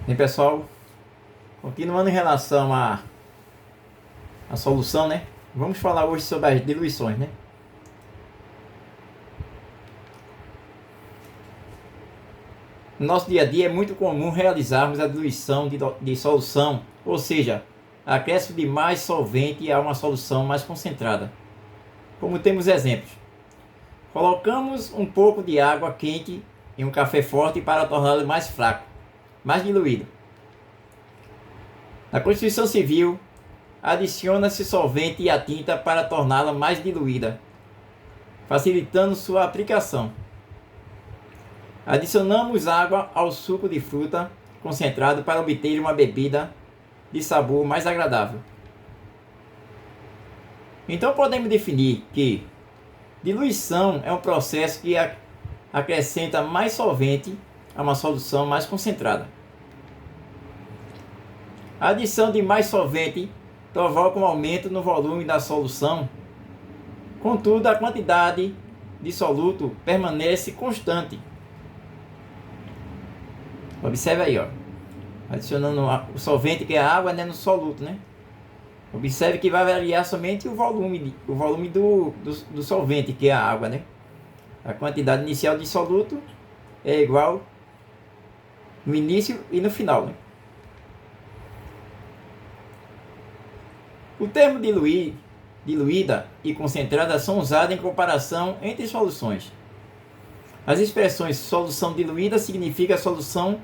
Bem, pessoal, continuando em relação à solução, né? Vamos falar hoje sobre as diluições, né? No nosso dia a dia é muito comum realizarmos a diluição de solução, ou seja, acréscimo de mais solvente a uma solução mais concentrada. Como temos exemplos, colocamos um pouco de água quente em um café forte para torná-lo mais fraco, mais diluído. Na Constituição Civil, adiciona-se solvente e a tinta para torná-la mais diluída, facilitando sua aplicação. Adicionamos água ao suco de fruta concentrado para obter uma bebida de sabor mais agradável. Então podemos definir que diluição é um processo que acrescenta mais solvente a uma solução mais concentrada. A adição de mais solvente provoca um aumento no volume da solução, contudo a quantidade de soluto permanece constante. Observe aí, ó. Adicionando o solvente, que é a água, né, no soluto, né? Observe que vai variar somente o volume do solvente, que é a água, né? A quantidade inicial de soluto é igual no início e no final, né? O termo diluída e concentrada são usados em comparação entre soluções. As expressões solução diluída significa solução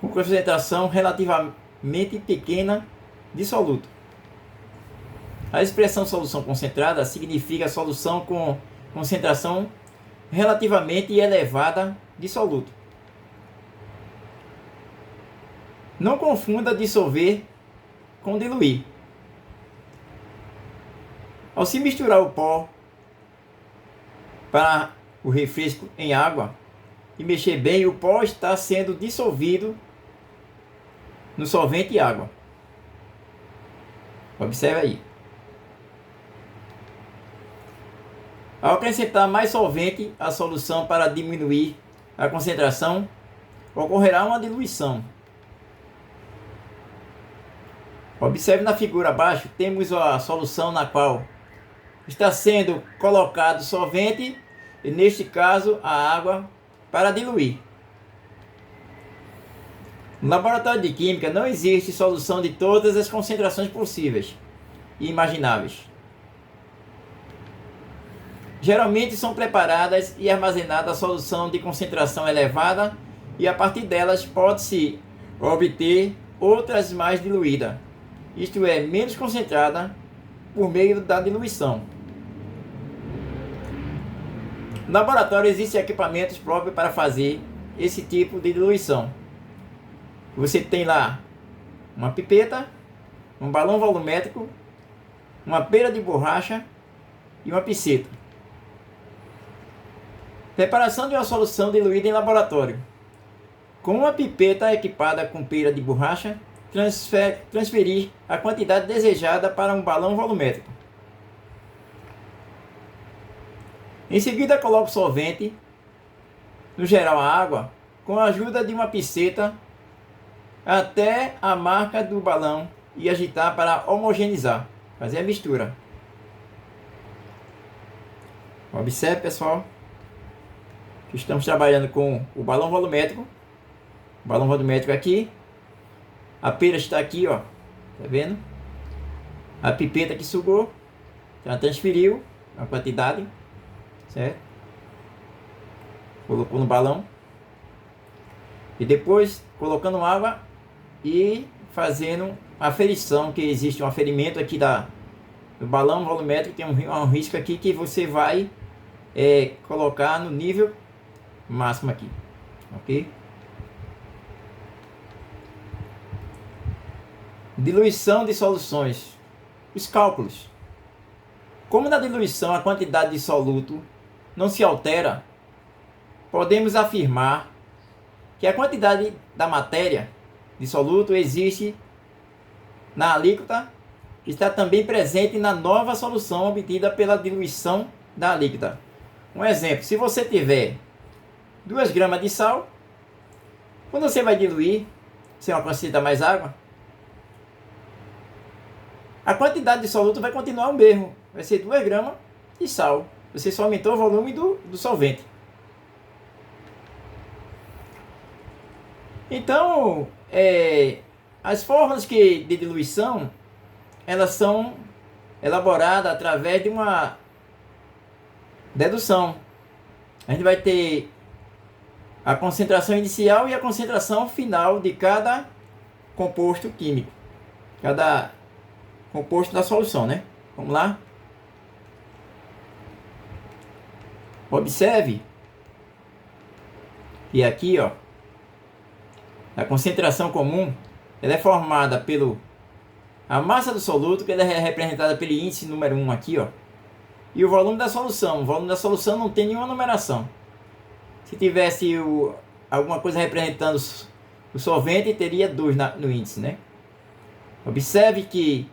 com concentração relativamente pequena de soluto. A expressão solução concentrada significa solução com concentração relativamente elevada de soluto. Não confunda dissolver com diluir. Ao se misturar o pó para o refresco em água e mexer bem, o pó está sendo dissolvido no solvente e água. Observe aí. Ao acrescentar mais solvente à solução para diminuir a concentração, ocorrerá uma diluição. Observe na figura abaixo, temos a solução na qual está sendo colocado solvente e, neste caso, a água para diluir. No laboratório de química não existe solução de todas as concentrações possíveis e imagináveis. Geralmente são preparadas e armazenadas a solução de concentração elevada e a partir delas pode-se obter outras mais diluídas, isto é, menos concentrada por meio da diluição. No laboratório existem equipamentos próprios para fazer esse tipo de diluição. Você tem lá uma pipeta, um balão volumétrico, uma pera de borracha e uma pinceta. Preparação de uma solução diluída em laboratório. Com uma pipeta equipada com pera de borracha, transferir a quantidade desejada para um balão volumétrico. Em seguida, coloque o solvente, no geral a água, com a ajuda de uma pinceta até a marca do balão e agitar para homogeneizar, fazer a mistura. Observe, pessoal, que estamos trabalhando com o balão volumétrico. O balão volumétrico aqui, a pera está aqui, ó, tá vendo? A pipeta que sugou, já transferiu a quantidade, certo? Colocou no balão e depois colocando água e fazendo a aferição, que existe um aferimento aqui do balão volumétrico, tem um risco aqui que você vai colocar no nível máximo aqui, ok? Diluição de soluções. Os cálculos. Como na diluição a quantidade de soluto não se altera, podemos afirmar que a quantidade da matéria de soluto existe na alíquota, que está também presente na nova solução obtida pela diluição da alíquota. Um exemplo, se você tiver 2 gramas de sal, quando você vai diluir, Você não acrescenta mais água. A quantidade de soluto vai continuar o mesmo. Vai ser 2 gramas de sal. Você só aumentou o volume do solvente. Então, as fórmulas de diluição, elas são elaboradas através de uma dedução. A gente vai ter a concentração inicial e a concentração final de cada composto químico. Cada composto da solução, né? Vamos lá. Observe que aqui, ó, a concentração comum, ela é formada pelo a massa do soluto, que ela é representada pelo índice número 1 aqui, ó, e o volume da solução. O volume da solução não tem nenhuma numeração. Se tivesse alguma coisa representando o solvente, teria 2 no índice, né? Observe que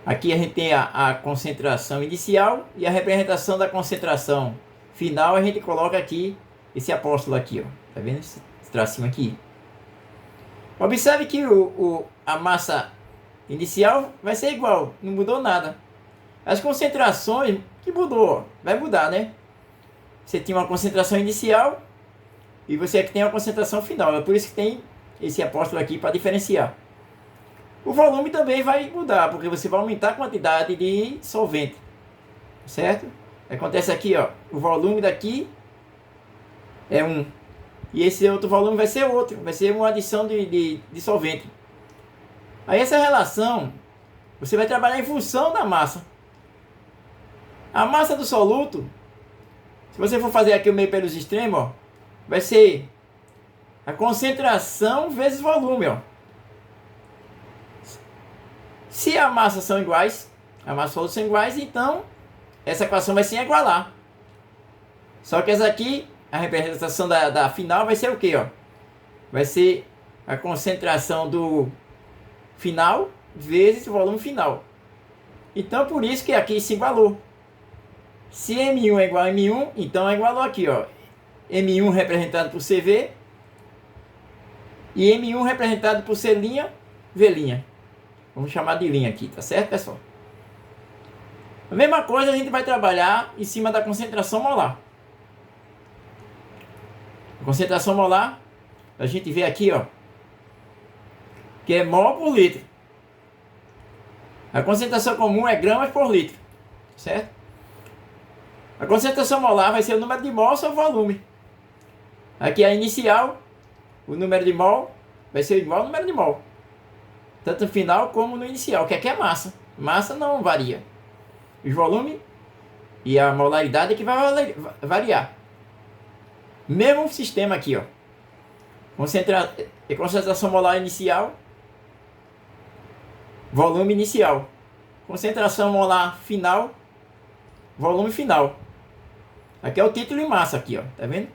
aqui a gente tem a concentração inicial e a representação da concentração final. A gente coloca aqui esse apóstolo aqui, ó. Tá vendo esse tracinho aqui? Observe que a massa inicial vai ser igual, não mudou nada. As concentrações que mudou, vai mudar, né? Você tinha uma concentração inicial e você aqui tem uma concentração final. É por isso que tem esse apóstolo aqui para diferenciar. O volume também vai mudar, porque você vai aumentar a quantidade de solvente, certo? Acontece aqui, ó, o volume daqui é 1, e esse outro volume vai ser outro, vai ser uma adição de solvente. Aí essa relação, você vai trabalhar em função da massa. A massa do soluto, se você for fazer aqui o meio pelos extremos, ó, vai ser a concentração vezes volume, ó. Se a massa são iguais, a massa e o soluto são iguais, então essa equação vai se igualar. Só que essa aqui, a representação da final vai ser o que, ó? Vai ser a concentração do final vezes o volume final. Então por isso que aqui se igualou. Se M1 é igual a M1, então é igualou aqui, ó. M1 representado por CV e M1 representado por C', V'. Vamos chamar de linha aqui, tá certo, pessoal? A mesma coisa a gente vai trabalhar em cima da concentração molar. A concentração molar, a gente vê aqui, ó, que é mol por litro. A concentração comum é gramas por litro, certo? A concentração molar vai ser o número de mol sobre o volume. Aqui a inicial, o número de mol vai ser igual ao número de mol, tanto no final como no inicial, que aqui é massa. Massa não varia. O volume e a molaridade é que vai variar. Mesmo sistema aqui, ó. Concentração molar inicial, volume inicial. Concentração molar final, volume final. Aqui é o título em massa aqui, ó. Tá vendo?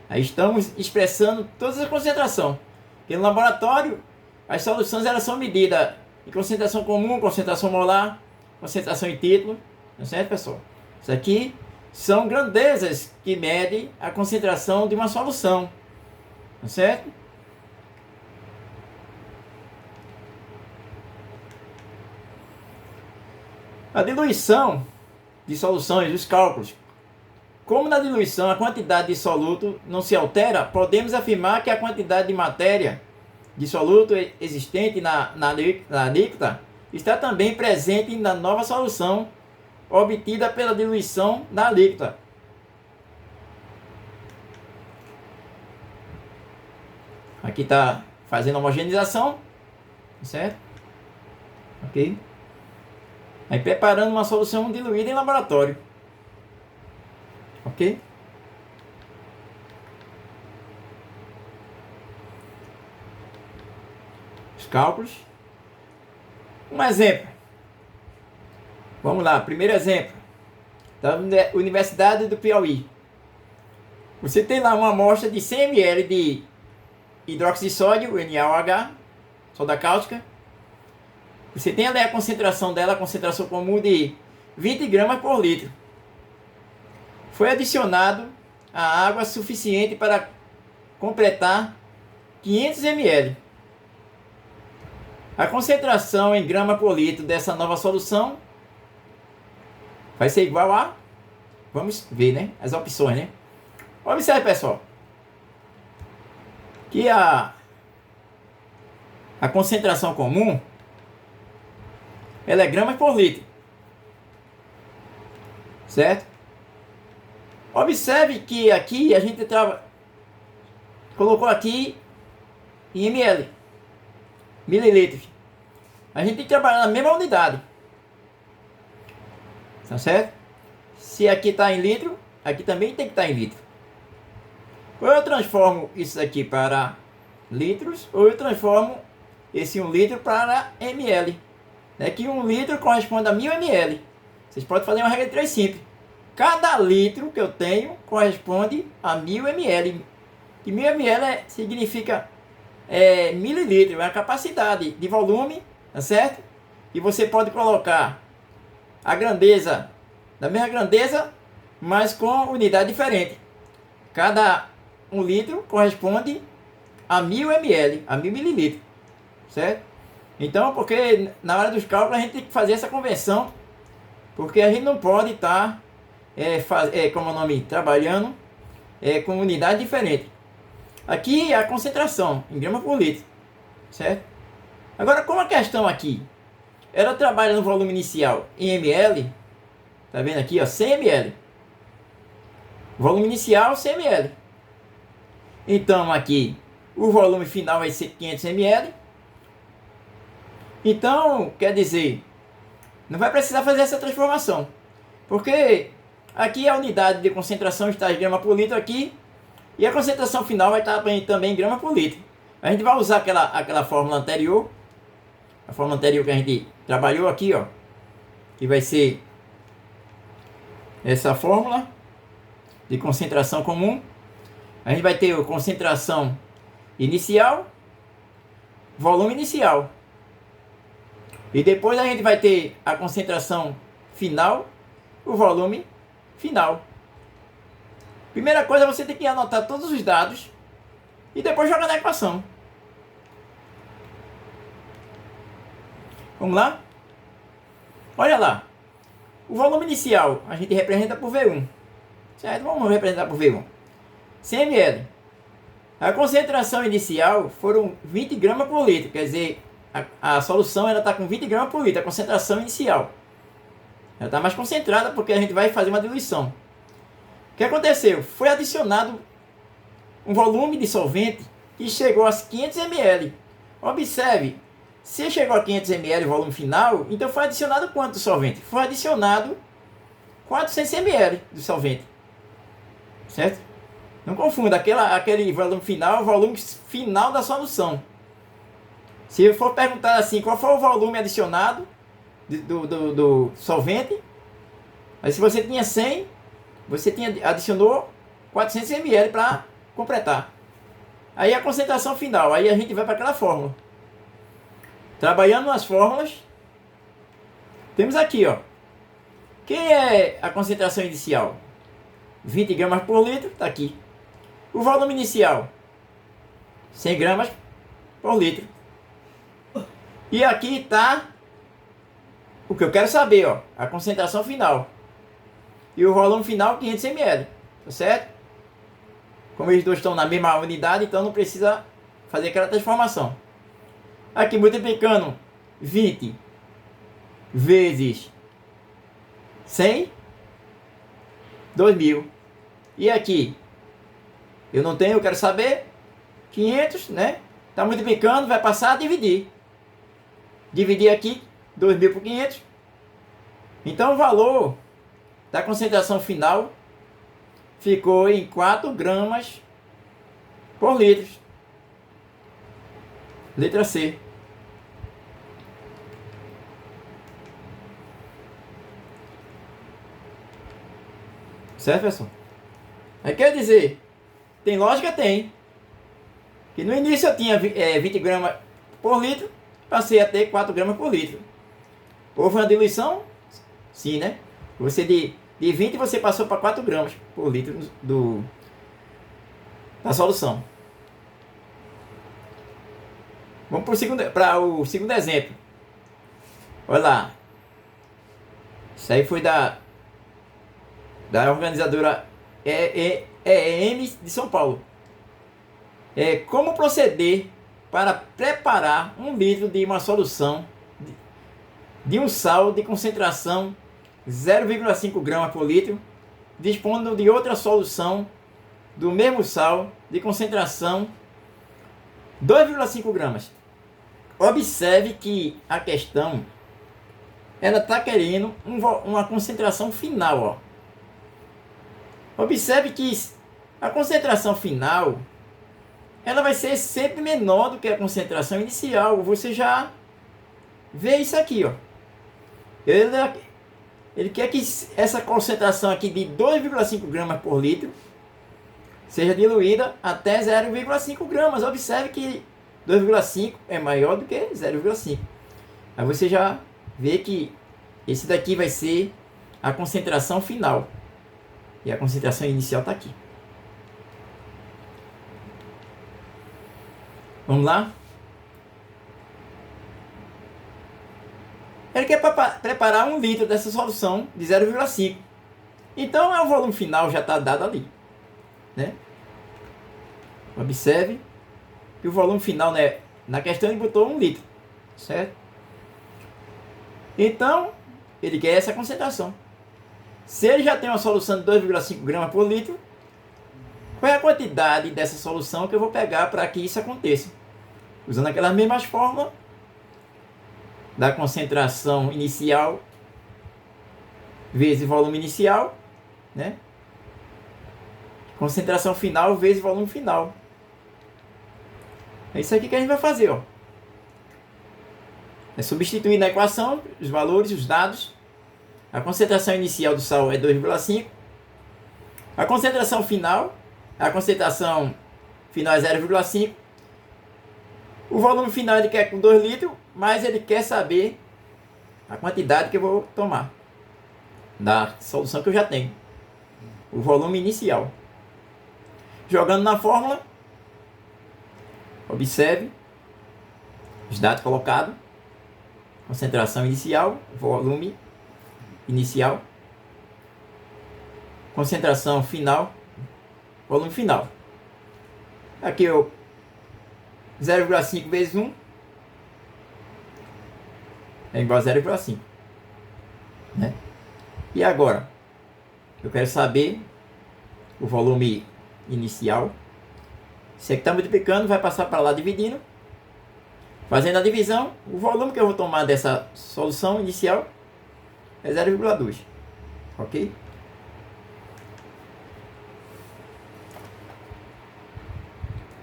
Aí estamos expressando todas as concentrações. Porque no laboratório, as soluções elas são medidas em concentração comum, concentração molar, concentração em título. Tá certo, pessoal? Isso aqui são grandezas que medem a concentração de uma solução. Tá certo? A diluição de soluções, os cálculos. Como na diluição a quantidade de soluto não se altera, podemos afirmar que a quantidade de matéria de soluto existente na alíquota está também presente na nova solução obtida pela diluição da alíquota. Aqui está fazendo homogeneização, certo? Ok? Aí preparando uma solução diluída em laboratório. Ok? Os cálculos. Um exemplo. Vamos lá, primeiro exemplo. Da Universidade do Piauí. Você tem lá uma amostra de 100 ml de hidróxido de sódio, NaOH, soda cáustica. Você tem ali a concentração dela, a concentração comum de 20 gramas por litro. Foi adicionado a água suficiente para completar 500 ml. A concentração em grama por litro dessa nova solução vai ser igual a... Vamos ver, né? As opções, né? Observe, pessoal, que a concentração comum, ela é gramas por litro. Certo? Observe que aqui a gente colocou aqui em ml, mililitros. A gente tem que trabalhar na mesma unidade. Tá certo? Se aqui está em litro, aqui também tem que estar em litro. Ou eu transformo isso aqui para litros, ou eu transformo esse 1 litro para ml. É que 1 litro corresponde a 1000 ml. Vocês podem fazer uma regra de 3 simples. Cada litro que eu tenho corresponde a 1000 ml. E 1000 ml significa mililitro, é a capacidade de volume, tá certo? E você pode colocar a grandeza, da mesma grandeza, mas com unidade diferente. Cada 1 litro corresponde a 1000 ml, a 1000 mililitros, certo? Então, porque na hora dos cálculos a gente tem que fazer essa conversão, porque a gente não pode estar, como o nome, trabalhando com unidade diferente. Aqui é a concentração em gramas por litro, certo? Agora, como a questão aqui, ela trabalha no volume inicial em ml, tá vendo aqui, ó, 100 ml. Volume inicial 100 ml. Então aqui o volume final vai ser 500 ml. Então, quer dizer, não vai precisar fazer essa transformação, porque aqui a unidade de concentração está em grama por litro aqui, e a concentração final vai estar também em grama por litro. A gente vai usar aquela fórmula anterior, a fórmula anterior que a gente trabalhou aqui, ó, que vai ser essa fórmula de concentração comum. A gente vai ter a concentração inicial, volume inicial. E depois a gente vai ter a concentração final, o volume final. Primeira coisa, você tem que anotar todos os dados e depois jogar na equação. Vamos lá? Olha lá. O volume inicial a gente representa por V1. Certo? Vamos representar por V1. 100 ml. A concentração inicial foram 20 gramas por litro. Quer dizer, a solução está com 20 gramas por litro. A concentração inicial. Ela está mais concentrada porque a gente vai fazer uma diluição. O que aconteceu? Foi adicionado um volume de solvente que chegou a 500 ml. Observe, se chegou a 500 ml o volume final, então foi adicionado quanto de solvente? Foi adicionado 400 ml de solvente. Certo? Não confunda, aquele volume final é o volume final da solução. Se eu for perguntar assim, qual foi o volume adicionado do solvente? Aí se você tinha 100, você adicionou 400 ml para completar. Aí a concentração final, aí a gente vai para aquela fórmula. Trabalhando nas fórmulas, temos aqui, ó. Quem é a concentração inicial? 20 gramas por litro, está aqui. O volume inicial, 100 gramas por litro. E aqui está o que eu quero saber, ó, a concentração final. E o volume final, 500 ml, tá certo? Como eles dois estão na mesma unidade, então não precisa fazer aquela transformação. Aqui multiplicando 20 vezes 100, 2000. E aqui, eu não tenho, eu quero saber, 500, né? Está multiplicando, vai passar a dividir. Dividir aqui, 2000 por 500. Então o valor da concentração final ficou em 4 gramas por litro. Letra C. Certo, pessoal? Aí quer dizer, tem lógica? Tem. Que no início eu tinha 20 gramas por litro, passei a ter 4 gramas por litro. Houve uma diluição? Sim, né? Você de 20 você passou para 4 gramas por litro da solução. Vamos para o segundo exemplo. Olha lá. Isso aí foi da organizadora EM de São Paulo. Como proceder para preparar 1 litro de uma solução de um sal de concentração 0,5 gramas por litro, dispondo de outra solução do mesmo sal de concentração 2,5 gramas. Observe que a questão ela está querendo uma concentração final. Observe que a concentração final ela vai ser sempre menor do que a concentração inicial. Você já vê isso aqui. Ele quer que essa concentração aqui de 2,5 gramas por litro seja diluída até 0,5 gramas. Observe que 2,5 é maior do que 0,5. Aí você já vê que esse daqui vai ser a concentração final. E a concentração inicial está aqui. Vamos lá? Ele quer preparar 1 litro dessa solução de 0,5. Então, o volume final já está dado ali. Né? Observe que o volume final, né, na questão ele botou 1 litro. Certo? Então, ele quer essa concentração. Se ele já tem uma solução de 2,5 gramas por litro, qual é a quantidade dessa solução que eu vou pegar para que isso aconteça? Usando aquelas mesmas fórmulas da concentração inicial vezes volume inicial, né? Concentração final vezes volume final. É isso aqui que a gente vai fazer, ó. É substituir na equação os valores, os dados. A concentração inicial do sal é 2,5. A concentração final é 0,5. O volume final ele quer com 2 litros, mas ele quer saber a quantidade que eu vou tomar da solução que eu já tenho. O volume inicial. Jogando na fórmula, observe os dados colocados. Concentração inicial, volume inicial. Concentração final, volume final. Aqui eu 0,5 vezes 1 é igual a 0,5. Né? E agora? Eu quero saber o volume inicial. Se aqui está multiplicando, vai passar para lá dividindo. Fazendo a divisão, o volume que eu vou tomar dessa solução inicial é 0,2. Ok?